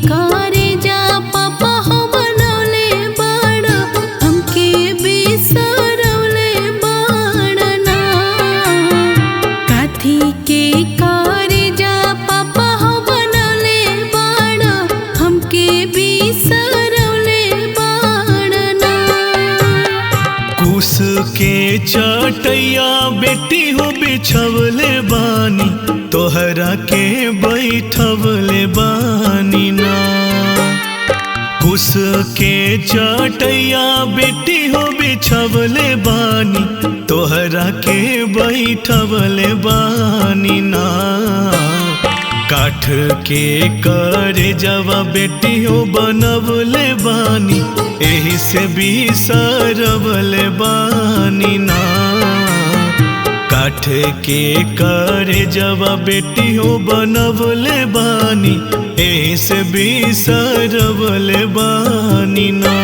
करे जा पापा हो बनौले बाड़ हमके बिसरौले बाड़ना। काथी के करे जा पापा हो बनौले बाड़ हमके बिसरौले बाड़ना। कुश के चटैया बेटी हो बिछवले बानी तोहरा के बैठवले बानी ना। कुश के चटैया बेटी हो बिछवले बानी तोहरा के बैठवले बानी ना। काठ के करे जवा बेटी हो बनवले बानी एही से बिसरवले बानी ना। काठ के करे जवा बेटी हो बनवले बानी एही से बिसरवले बानी ना।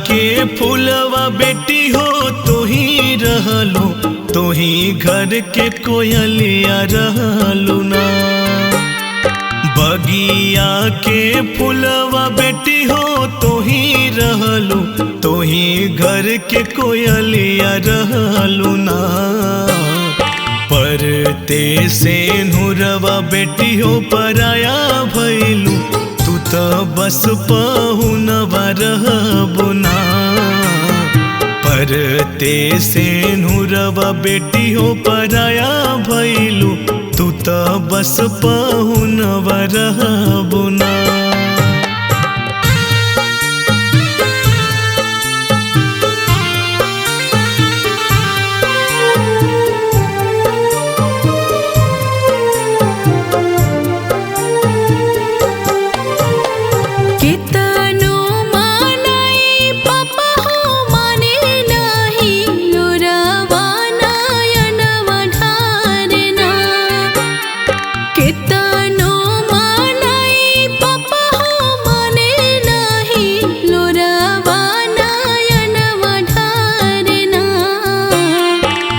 के फूलवा बेटी हो तो ही रहलो तो ही घर के कोयलिया रहलू ना। बगिया के फूलवा बेटी हो तो ही रहलू तो ही घर के कोयलिया रहलू ना। परते से नुरवा बेटी हो पराया भैलू तू तो बस पहुनवा रहबो ना। परते से नुरवा बेटी हो पराया भैलू तू तो बस पहुनवा रहबो ना।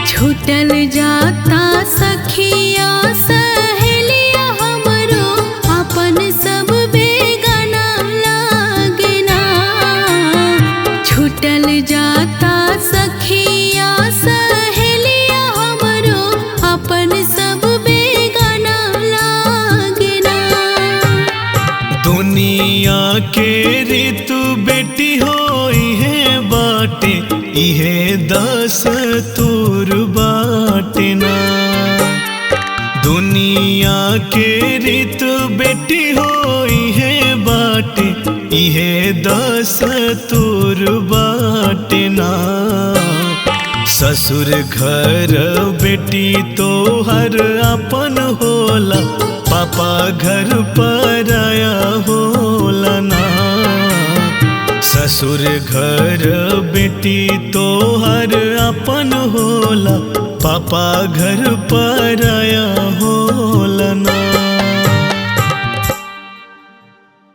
छूटल जाता सखिया सहेलिया हमरो अपन सब बेगाना लागना। छूटल जाता सखिया सहेलिया हमरो अपन सब बेगाना लागना। दुनिया के ऋतु बेटी होई है बाटे इहे दस तूर बाटे ना। दुनिया के ऋतु बेटी होई है बाटे इहे दस तूर बाटे ना। ससुर घर बेटी तो हर अपन होला पापा घर पराया होला ना। ससुर घर बेटी तो हर अपन होला पापा घर पराया